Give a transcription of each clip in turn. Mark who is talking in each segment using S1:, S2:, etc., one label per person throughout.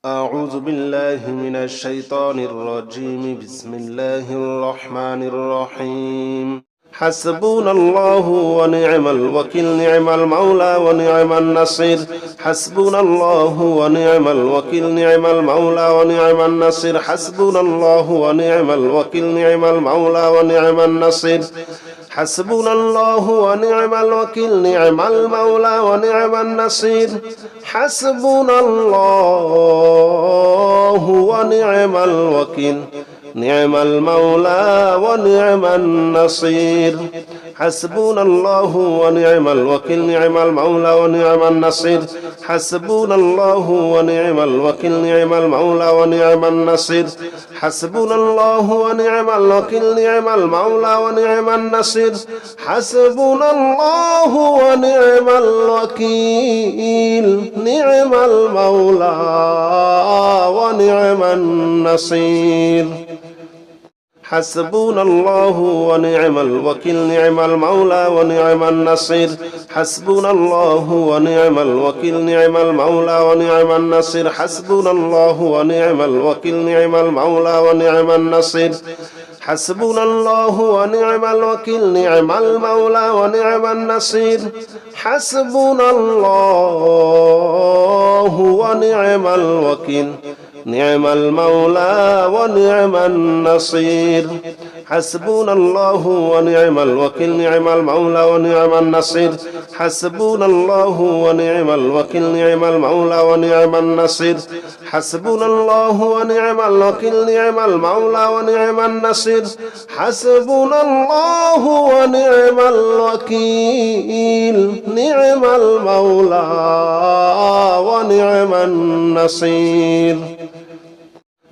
S1: أعوذ بالله من الشيطان الرجيم بسم الله الرحمن الرحيم حسبنا الله ونعم الوكيل نعم المولى ونعم النصير حسبنا الله ونعم الوكيل نعم المولى ونعم النصير حسبنا الله ونعم الوكيل نعم المولى ونعم النصير حسبنا الله ونعم الوكيل نعم المولى ونعم النصير حسبنا الله ونعم الوكيل نعم المولى ونعم النصير حسبنا الله ونعم الوكيل نعم المولى ونعم النصير حسبنا الله ونعم الوكيل نعم المولى ونعم النصير حسبنا الله ونعم الوكيل نعم المولى ونعم النصير حسبنا الله ونعم الوكيل نعم المولى ونعم النصير حسبنا الله ونعم الوكيل نعم المولى ونعم النصير حسبنا الله ونعم الوكيل نعم المولى ونعم النصير حسبنا الله ونعم الوكيل نعم المولى ونعم النصير حسبنا الله ونعم الوكيل نعم المولى ونعم النصير حسبنا الله ونعم الوكيل نعم المولى ونعم النصير حسبنا الله ونعم الوكيل نعم المولى ونعم النصير حسبنا الله ونعم الوكيل نعم المولى ونعم النصير حسبنا الله ونعم الوكيل نعم المولى ونعم النصير حسبنا الله ونعم الوكيل نعم المولى ونعم النصير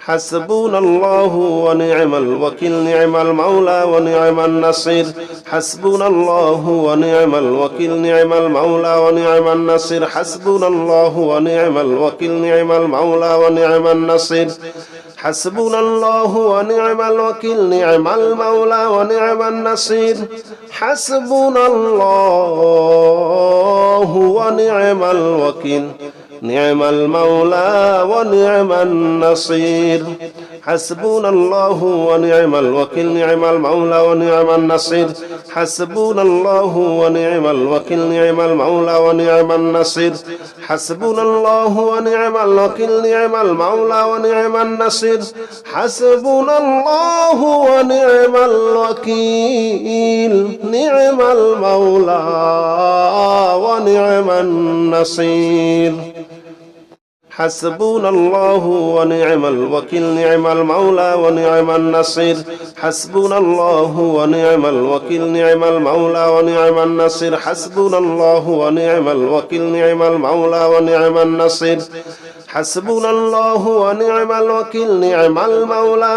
S1: حسبنا الله ونعم الوكيل نعم المولى ونعم النصير حسبنا الله ونعم الوكيل نعم المولى ونعم النصير حسبنا الله ونعم الوكيل نعم المولى ونعم النصير حسبنا الله ونعم الوكيل نعم المولى ونعم النصير حسبنا الله ونعم الوكيل نعم المولى ونعم النصير حسبنا الله ونعم الوكيل نعم المولى ونعم النصير حسبنا الله ونعم الوكيل نعم المولى ونعم النصير حسبنا الله ونعم الوكيل نعم المولى ونعم النصير حسبنا الله ونعم الوكيل نعم المولى ونعم النصير حسبنا الله ونعم الوكيل نعم المولى ونعم النصير حسبنا الله ونعم الوكيل نعم المولى ونعم النصير حسبنا الله ونعم الوكيل نعم المولى ونعم النصير حسبنا الله ونعم الوكيل نعم المولى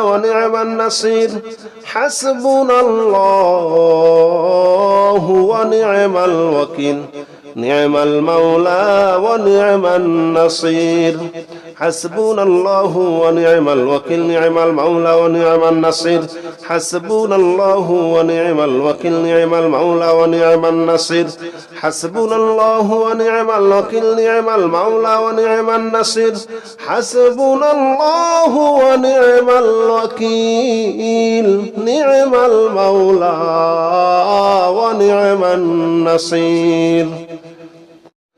S1: ونعم النصير حسبنا الله ونعم الوكيل نعم المولى ونعم النصير حسبنا الله ونعم الوكيل نعم المولى ونعم النصير حسبنا الله ونعم الوكيل نعم المولى ونعم النصير حسبنا الله ونعم الوكيل نعم المولى ونعم النصير حسبنا الله ونعم الوكيل نعم المولى ونعم النصير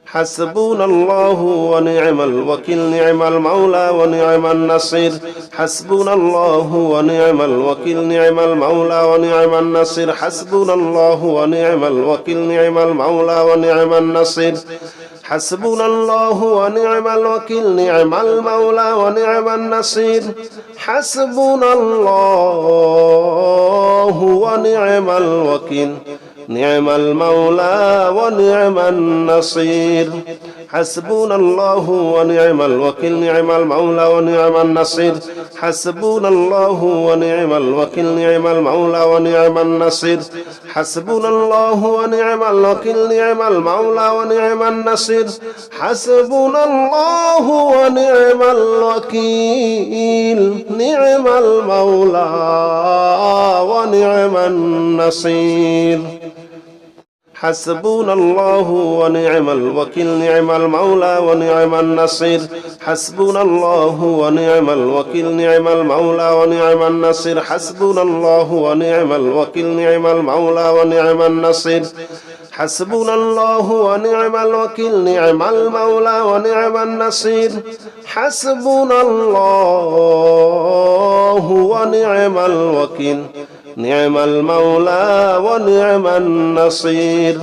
S1: حسبنا الله ونعم الوكيل نعم المولى ونعم النصير حسبنا الله ونعم الوكيل نعم المولى ونعم النصير حسبنا الله ونعم الوكيل نعم المولى ونعم النصير حسبنا الله ونعم الوكيل نعم المولى ونعم النصير حسبنا الله ونعم الوكيل نعم المولى ونعم النصير حسبنا الله ونعم الوكيل نعم المولى ونعم النصير حسبنا الله ونعم الوكيل نعم المولى ونعم النصير حسبنا الله ونعم الوكيل نعم المولى ونعم النصير حسبنا الله ونعم الوكيل نعم المولى ونعم النصير حسبنا الله ونعم الوكيل نعم المولى ونعم النصير حسبنا الله ونعم الوكيل نعم المولى ونعم النصير حسبنا الله ونعم الوكيل نعم المولى ونعم النصير حسبنا الله ونعم الوكيل نعم المولى ونعم النصير حسبنا الله ونعم الوكيل نعم المولى ونعم النصير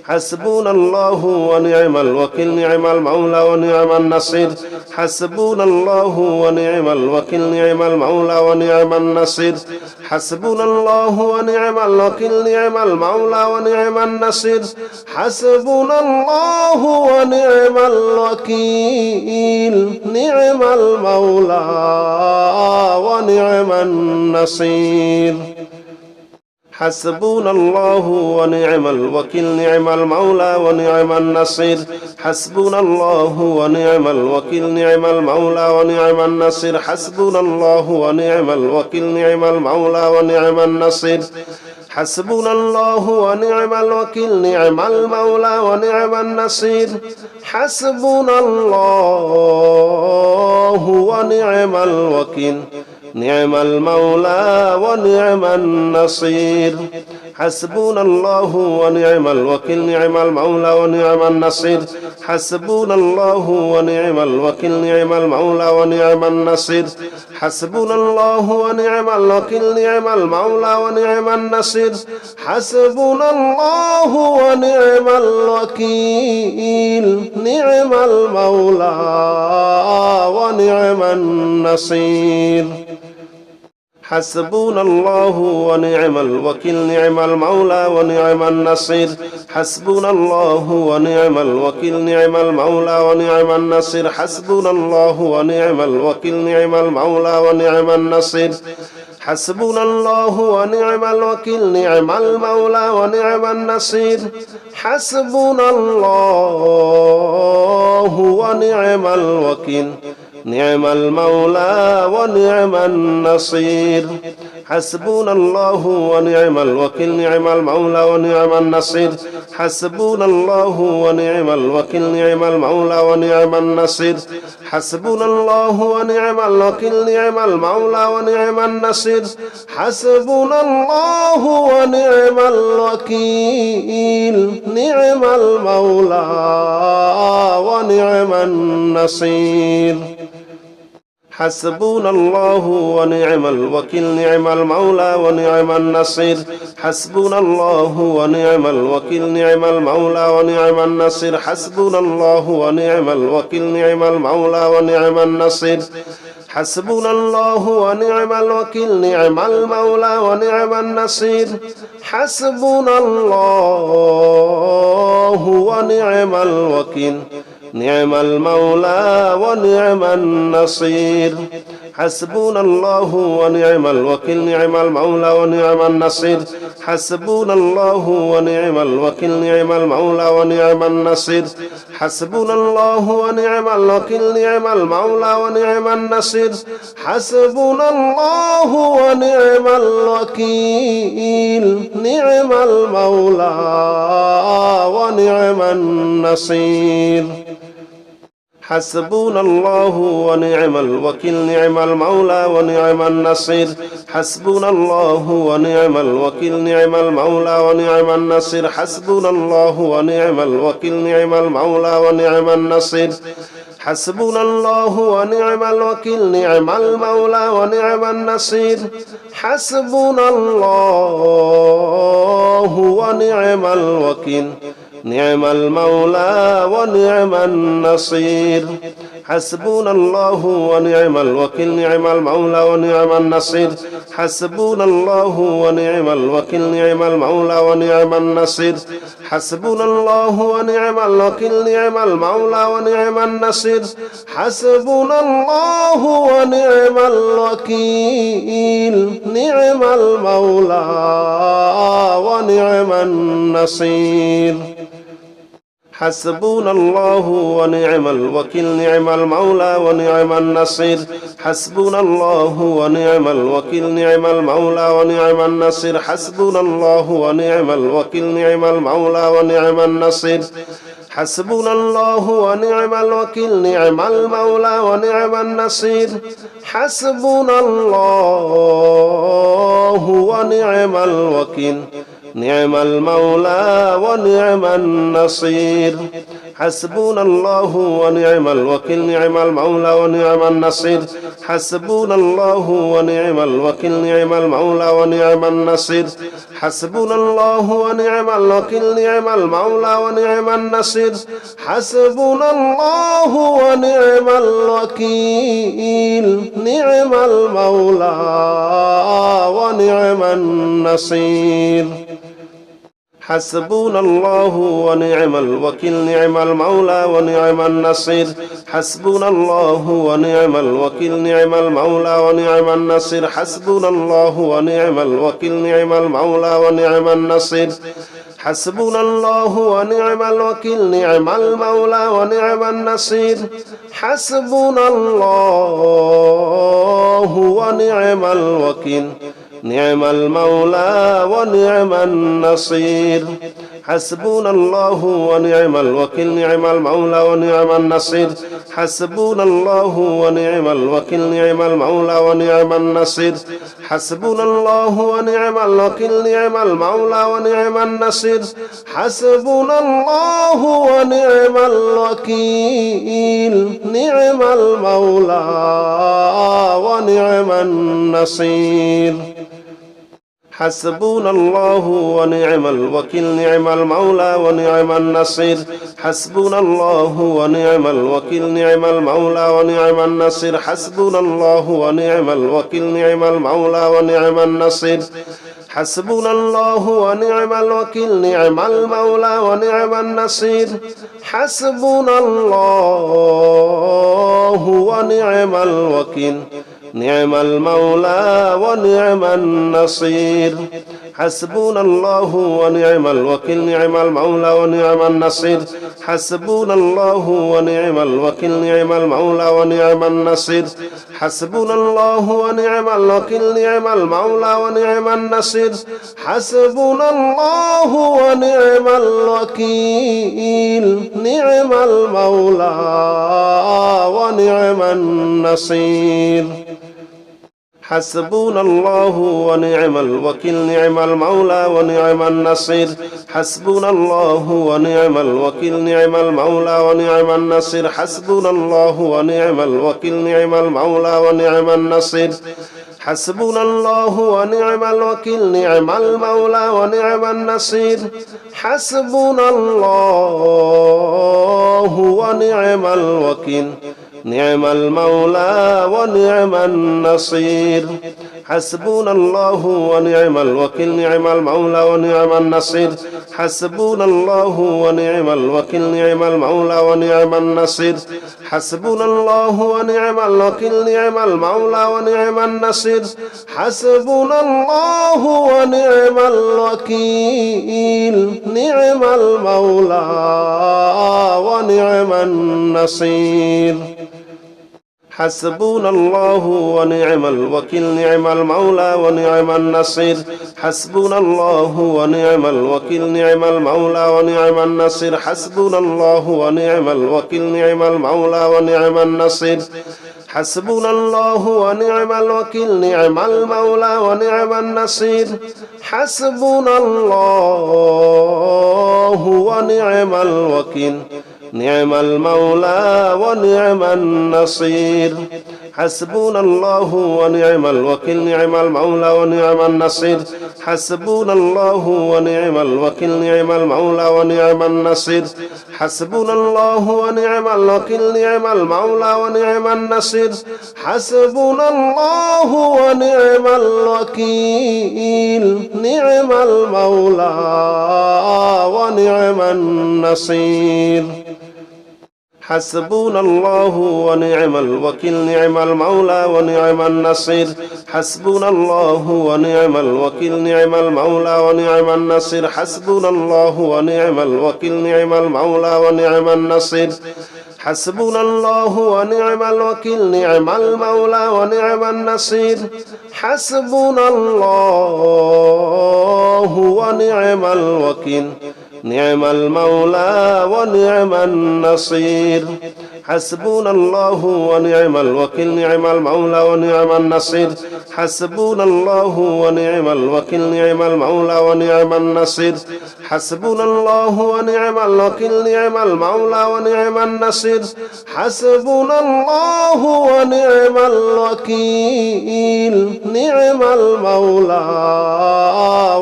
S1: حسبنا الله ونعم الوكيل نعم المولى ونعم النصير حسبنا الله ونعم الوكيل نعم المولى ونعم النصير حسبنا الله ونعم الوكيل نعم المولى ونعم النصير حسبنا الله ونعم الوكيل نعم المولى ونعم النصير حسبنا الله ونعم الوكيل نعم المولى ونعم النصير حسبنا الله ونعم الوكيل نعم المولى ونعم النصير حسبنا الله ونعم الوكيل نعم المولى ونعم النصير حسبنا الله ونعم الوكيل نعم المولى ونعم النصير حسبنا الله ونعم الوكيل نعم المولى ونعم النصير حسبنا الله ونعم الوكيل نعم المولى ونعم النصير حسبنا الله ونعم الوكيل نعم المولى ونعم النصير حسبنا الله ونعم الوكيل نعم المولى ونعم النصير حسبنا الله ونعم الوكيل نعم المولى ونعم النصير حسبنا الله ونعم الوكيل نعم المولى ونعم النصير حسبنا الله ونعم الوكيل نعم المولى ونعم النصير حسبنا الله ونعم الوكيل نعم المولى ونعم النصير حسبنا الله ونعم الوكيل نعم المولى ونعم النصير حسبنا الله ونعم الوكيل نعم المولى ونعم النصير حسبنا الله ونعم الوكيل نعم المولى ونعم النصير حسبنا الله ونعم الوكيل نعم المولى ونعم النصير حسبنا الله ونعم الوكيل نعم المولى ونعم النصير حسبنا الله ونعم الوكيل نعم المولى ونعم النصير حسبنا الله ونعم الوكيل نعم المولى ونعم النصير حسبنا الله ونعم الوكيل نعم المولى ونعم النصير حسبنا الله ونعم الوكيل نعم المولى ونعم النصير حسبنا الله ونعم الوكيل نعم المولى ونعم النصير حسبنا الله ونعم الوكيل نعم المولى ونعم النصير حسبنا الله ونعم الوكيل نعم المولى ونعم النصير حسبنا الله ونعم الوكيل نعم المولى ونعم النصير حسبنا الله ونعم الوكيل نعم المولى ونعم النصير حسبنا الله ونعم الوكيل نعم المولى ونعم النصير حسبنا الله ونعم الوكيل نعم المولى ونعم النصير حسبنا الله ونعم الوكيل نعم المولى ونعم النصير حسبنا الله ونعم الوكيل نعم المولى ونعم النصير حسبنا الله ونعم الوكيل نعم المولى ونعم النصير حسبنا الله ونعم الوكيل نعم المولى ونعم النصير حسبنا الله ونعم الوكيل نعم المولى ونعم النصير حسبنا الله ونعم الوكيل نعم المولى ونعم النصير حسبنا الله ونعم الوكيل نعم المولى ونعم النصير حسبنا الله ونعم الوكيل نعم المولى ونعم النصير حسبنا الله ونعم الوكيل نعم المولى ونعم النصير حسبنا الله ونعم الوكيل نعم المولى ونعم النصير حسبنا الله ونعم الوكيل نعم المولى ونعم النصير حسبنا الله ونعم الوكيل نعم المولى ونعم النصير حسبنا الله ونعم الوكيل نعم المولى ونعم النصير حسبنا الله ونعم الوكيل نعم المولى ونعم النصير حسبنا الله ونعم الوكيل نعم المولى ونعم النصير حسبنا الله ونعم الوكيل نعم المولى ونعم النصير حسبنا الله ونعم الوكيل نعم المولى ونعم النصير حسبنا الله ونعم الوكيل نعم المولى ونعم النصير حسبنا الله ونعم الوكيل نعم المولى ونعم النصير حسبنا الله ونعم الوكيل نعم المولى ونعم النصير حسبنا الله ونعم الوكيل نعم المولى ونعم النصير حسبنا الله ونعم الوكيل نعم المولى ونعم النصير حسبنا الله ونعم الوكيل نعم المولى ونعم النصير حسبنا الله ونعم الوكيل نعم المولى ونعم النصير حسبنا الله ونعم الوكيل نعم المولى ونعم النصير حسبنا الله ونعم الوكيل نعم المولى ونعم النصير حسبنا الله ونعم الوكيل نعم المولى ونعم النصير حسبنا الله ونعم الوكيل نعم المولى ونعم النصير حسبنا الله ونعم الوكيل نعم المولى ونعم النصير حسبنا الله ونعم الوكيل نعم المولى ونعم النصير حسبنا الله ونعم الوكيل نعم المولى ونعم النصير حسبنا الله ونعم الوكيل نعم المولى ونعم النصير حسبنا الله ونعم الوكيل نعم المولى ونعم النصير حسبنا الله ونعم الوكيل نعم المولى ونعم النصير حسبنا الله ونعم الوكيل نعم المولى ونعم النصير حسبنا الله ونعم الوكيل نعم المولى ونعم النصير حسبنا الله ونعم الوكيل نعم المولى ونعم النصير حسبنا الله ونعم الوكيل نعم المولى ونعم النصير حسبنا الله ونعم الوكيل نعم المولى ونعم النصير حسبنا الله ونعم الوكيل نعم المولى ونعم النصير حسبنا الله ونعم الوكيل نعم المولى ونعم النصير حسبنا الله ونعم الوكيل نعم المولى ونعم النصير حسبنا الله ونعم الوكيل نعم المولى ونعم النصير حسبنا الله ونعم الوكيل نعم المولى ونعم النصير حسبنا الله ونعم الوكيل نعم المولى ونعم النصير حسبنا الله ونعم الوكيل نعم المولى ونعم النصير حسبنا الله ونعم الوكيل نعم المولى ونعم النصير حسبنا الله ونعم الوكيل نعم المولى ونعم النصير حسبنا الله ونعم الوكيل نعم المولى ونعم النصير حسبنا الله ونعم الوكيل نعم المولى ونعم النصير حسبنا الله ونعم الوكيل نعم المولى ونعم النصير حسبنا الله ونعم الوكيل نعم المولى ونعم النصير حسبنا الله ونعم الوكيل نعم المولى ونعم النصير حسبنا الله ونعم الوكيل نعم المولى ونعم النصير حسبنا الله ونعم الوكيل نعم المولى ونعم النصير حسبنا الله ونعم الوكيل نعم المولى ونعم النصير حسبنا الله ونعم الوكيل نعم المولى ونعم النصير حسبنا الله ونعم الوكيل نعم المولى ونعم النصير حسبنا الله ونعم الوكيل نعم المولى ونعم النصير حسبنا الله ونعم الوكيل نعم المولى ونعم النصير حسبنا الله ونعم الوكيل نعم المولى ونعم النصير حسبنا الله ونعم الوكيل نعم المولى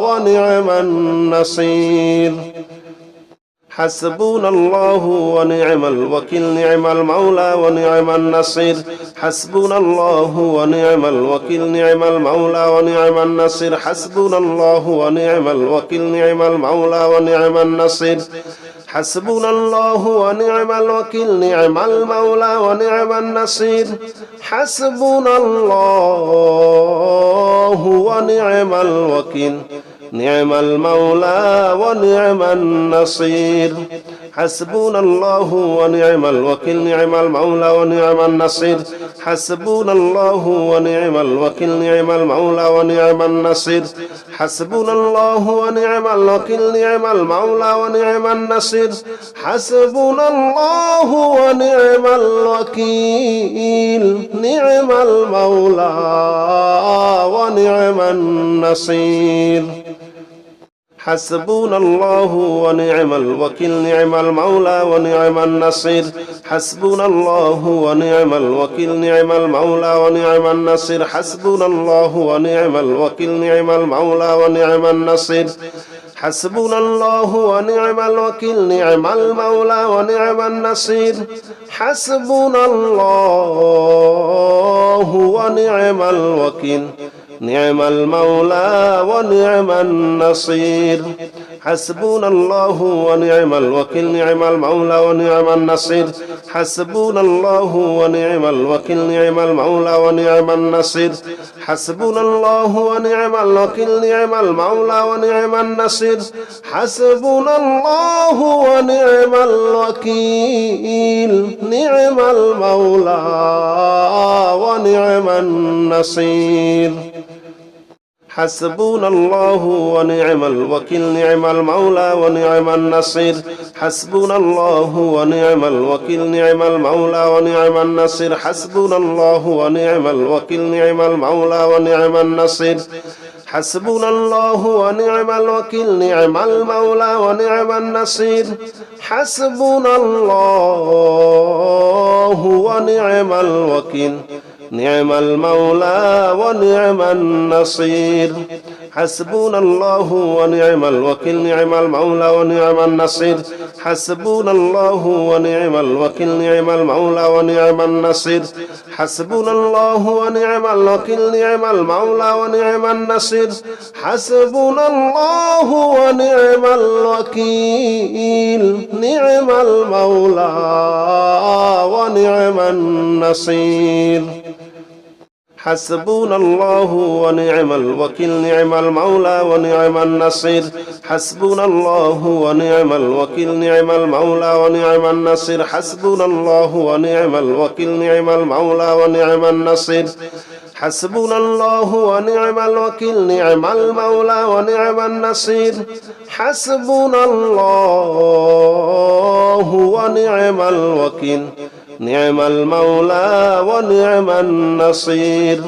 S1: ونعم النصير حسبنا الله ونعم الوكيل نعم المولى ونعم النصير حسبنا الله ونعم الوكيل نعم المولى ونعم النصير حسبنا الله ونعم الوكيل نعم المولى ونعم النصير حسبنا الله ونعم الوكيل نعم المولى ونعم النصير حسبنا الله ونعم الوكيل نعم المولى ونعم النصير حسبنا الله ونعم الوكيل نعم المولى ونعم النصير حسبنا الله ونعم الوكيل نعم المولى ونعم النصير حسبنا الله ونعم الوكيل نعم المولى ونعم النصير حسبنا الله ونعم الوكيل نعم المولى ونعم النصير حسبنا الله ونعم الوكيل نعم المولى ونعم النصير حسبنا الله ونعم الوكيل نعم المولى ونعم النصير حسبنا الله ونعم الوكيل نعم المولى ونعم النصير حسبنا الله ونعم الوكيل نعم المولى ونعم النصير حسبنا الله ونعم الوكيل نعم المولى ونعم النصير حسبنا الله ونعم الوكيل نعم المولى ونعم النصير حسبنا الله ونعم الوكيل نعم المولى ونعم النصير حسبنا الله ونعم الوكيل نعم المولى ونعم النصير حسبنا الله ونعم الوكيل نعم المولى ونعم النصير حسبنا الله ونعم الوكيل نعم المولى ونعم النصير حسبنا الله ونعم الوكيل نعم المولى ونعم النصير حسبنا الله ونعم الوكيل نعم المولى ونعم النصير حسبنا الله ونعم الوكيل نعم المولى ونعم النصير حسبنا الله ونعم الوكيل نعم المولى ونعم النصير حسبنا الله ونعم الوكيل نعم المولى ونعم النصير حسبنا الله ونعم الوكيل نعم المولى ونعم النصير حسبنا الله ونعم الوكيل نعم المولى ونعم النصير حسبنا الله ونعم الوكيل نعم المولى ونعم النصير حسبنا الله ونعم الوكيل نعم المولى ونعم النصير حسبنا الله ونعم الوكيل نعم المولى ونعم النصير حسبنا الله ونعم الوكيل نعم المولى ونعم النصير حسبنا الله ونعم الوكيل نعم المولى ونعم النصير حسبنا الله ونعم الوكيل نعم المولى ونعم النصير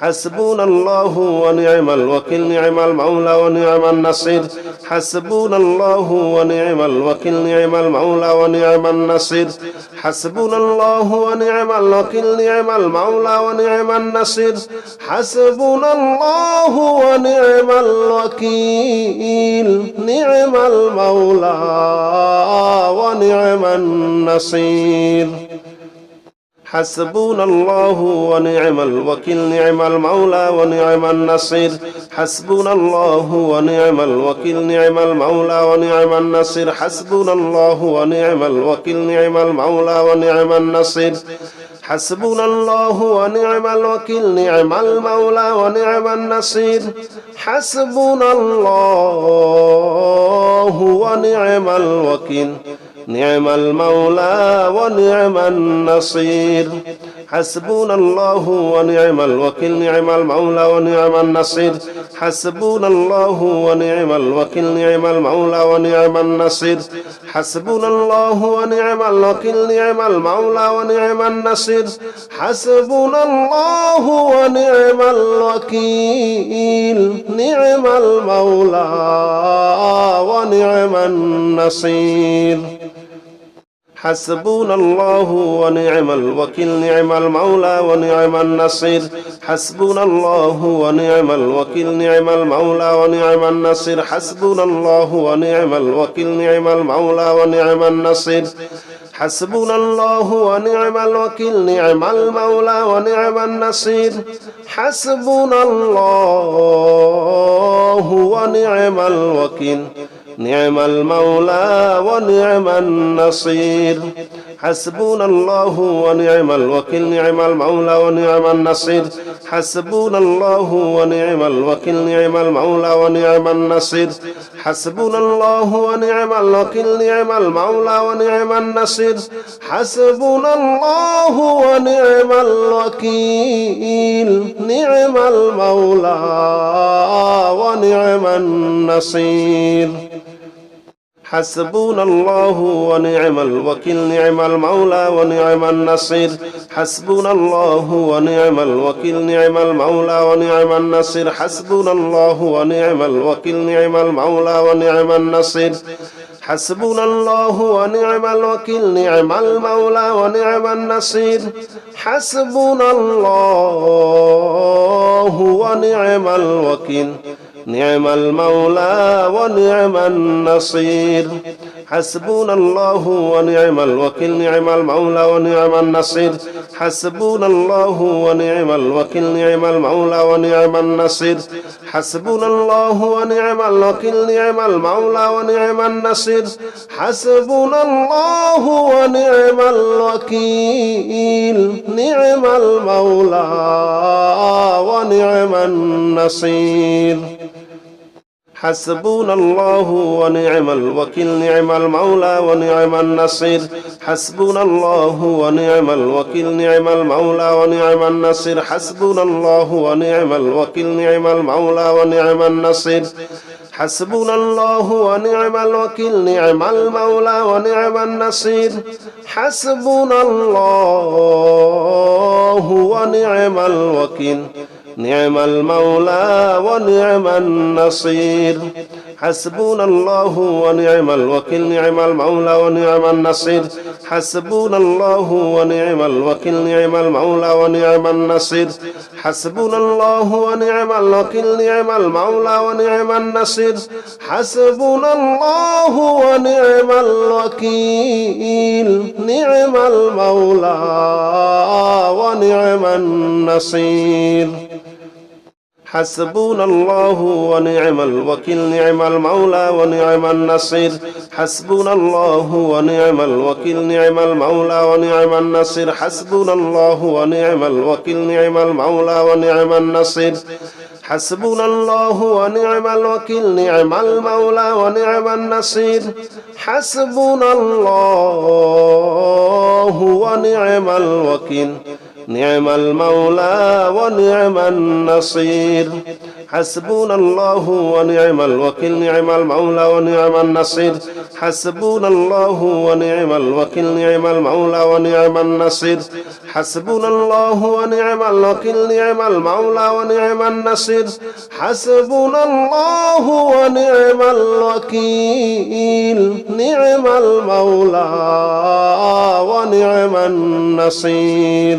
S1: حسبنا الله ونعم الوكيل نعم المولى ونعم النصير حسبنا الله ونعم الوكيل نعم المولى ونعم النصير حسبنا الله ونعم الوكيل نعم المولى ونعم النصير حسبنا الله ونعم الوكيل نعم المولى ونعم النصير حسبنا الله ونعم الوكيل نعم المولى ونعم النصير حسبنا الله ونعم الوكيل نعم المولى ونعم النصير حسبنا الله ونعم الوكيل نعم المولى ونعم النصير حسبنا الله ونعم الوكيل نعم المولى ونعم النصير حسبنا الله ونعم الوكيل نعم المولى ونعم النصير حسبنا الله ونعم الوكيل نعم المولى ونعم النصير حسبنا الله ونعم الوكيل نعم المولى ونعم النصير حسبنا الله ونعم الوكيل نعم المولى ونعم النصير حسبنا الله ونعم الوكيل نعم المولى ونعم النصير حسبنا الله ونعم الوكيل نعم المولى ونعم النصير حسبنا الله ونعم الوكيل نعم المولى ونعم النصير حسبنا الله ونعم الوكيل نعم المولى ونعم النصير حسبنا الله ونعم الوكيل نعم المولى ونعم النصير حسبنا الله ونعم الوكيل نعم المولى ونعم النصير حسبنا الله ونعم الوكيل نعم المولى ونعم النصير حسبنا الله ونعم الوكيل نعم المولى ونعم النصير حسبنا الله ونعم الوكيل نعم المولى ونعم النصير حسبنا الله ونعم الوكيل نعم المولى ونعم النصير حسبنا الله ونعم الوكيل نعم المولى ونعم النصير حسبنا الله ونعم الوكيل نعم المولى ونعم النصير حسبنا الله ونعم الوكيل نعم المولى ونعم النصير حسبنا الله ونعم الوكيل نعم المولى ونعم النصير حسبنا الله ونعم الوكيل نعم المولى ونعم النصير حسبنا الله ونعم الوكيل نعم المولى ونعم النصير حسبنا الله ونعم الوكيل نعم المولى ونعم النصير حسبنا الله ونعم الوكيل نعم المولى ونعم النصير حسبنا الله ونعم الوكيل نعم المولى ونعم النصير حسبنا الله ونعم الوكيل نعم المولى ونعم النصير حسبنا الله ونعم الوكيل نعم المولى ونعم النصير حسبنا الله ونعم الوكيل نعم المولى ونعم النصير حسبنا الله ونعم الوكيل نعم المولى ونعم النصير حسبنا الله ونعم الوكيل نعم المولى ونعم النصير حسبنا الله ونعم الوكيل نعم المولى ونعم النصير حسبنا الله ونعم الوكيل نعم المولى ونعم النصير حسبنا الله ونعم الوكيل نعم المولى ونعم النصير حسبنا الله ونعم الوكيل نعم المولى ونعم النصير حسبنا الله ونعم الوكيل نعم المولى ونعم النصير حسبنا الله ونعم الوكيل نعم المولى ونعم النصير حسبنا الله ونعم الوكيل نعم المولى ونعم النصير حسبنا الله ونعم الوكيل نعم المولى ونعم النصير حسبنا الله ونعم الوكيل نعم المولى ونعم النصير حسبنا الله ونعم الوكيل نعم المولى ونعم النصير حسبنا الله ونعم الوكيل نعم المولى ونعم النصير حسبنا الله ونعم الوكيل نعم المولى ونعم النصير حسبنا الله ونعم الوكيل نعم المولى ونعم النصير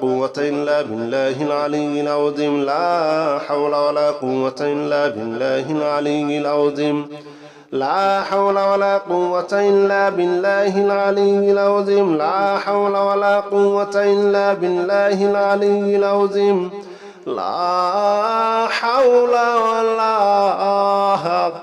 S1: قوة إلا بالله العلي العظيم لا حول ولا قوة إلا بالله العلي العظيم لا حول ولا قوة إلا بالله العلي العظيم لا حول ولا قوة إلا بالله العلي العظيم لا حول ولا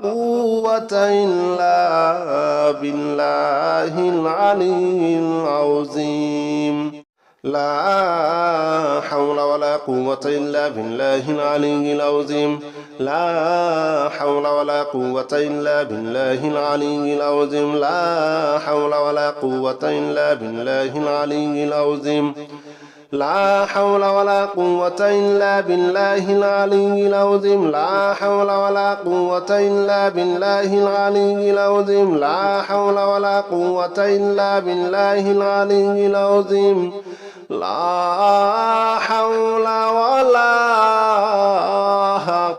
S1: قوة إلا بالله العلي العظيم لا حول ولا قوة إلا بالله العلي العظيم لا حول ولا قوة إلا بالله العلي العظيم لا حول ولا قوة إلا بالله العلي العظيم لا حول ولا قوة إلا بالله العلي العظيم لا حول ولا قوة إلا بالله العلي العظيم لا حول ولا قوة إلا بالله العلي العظيم لا حول ولا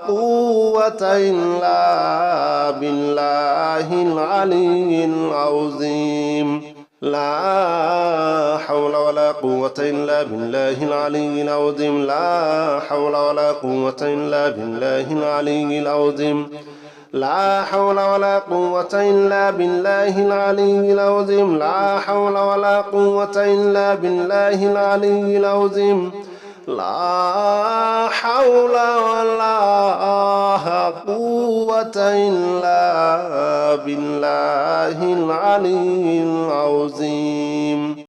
S1: قوة إلا بالله العلي العظيم لا حول ولا قوة إلا بالله العلي العظيم لا حول ولا قوة إلا بالله العلي العظيم لا حول ولا قوة إلا بالله العلي العظيم لا حول ولا قوة إلا بالله العلي العظيم لا حول ولا قوة إلا بالله العلي العظيم